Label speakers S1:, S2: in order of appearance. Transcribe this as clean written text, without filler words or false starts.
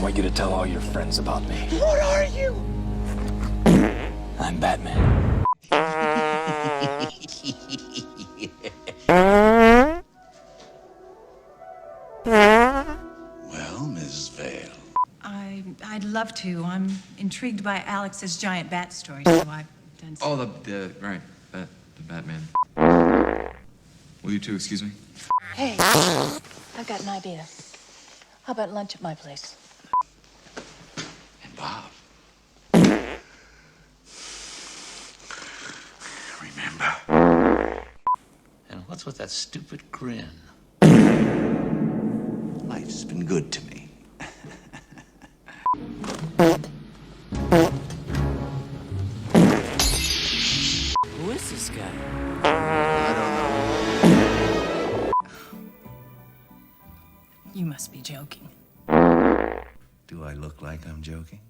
S1: I want you to tell all your friends about me.
S2: What are you?
S1: I'm Batman.
S3: Well, Ms. Vale.
S4: I'd love to. I'm intrigued by Alex's giant bat story, so I've done some.
S5: Oh, the Batman. Will you two excuse me?
S4: Hey, I've got an idea. How about lunch at my place?
S3: And Bob. Remember?
S6: And what's with that stupid grin?
S3: Life's been good to me.
S6: Who is this guy?
S4: You must be joking.
S3: Do I look like I'm joking?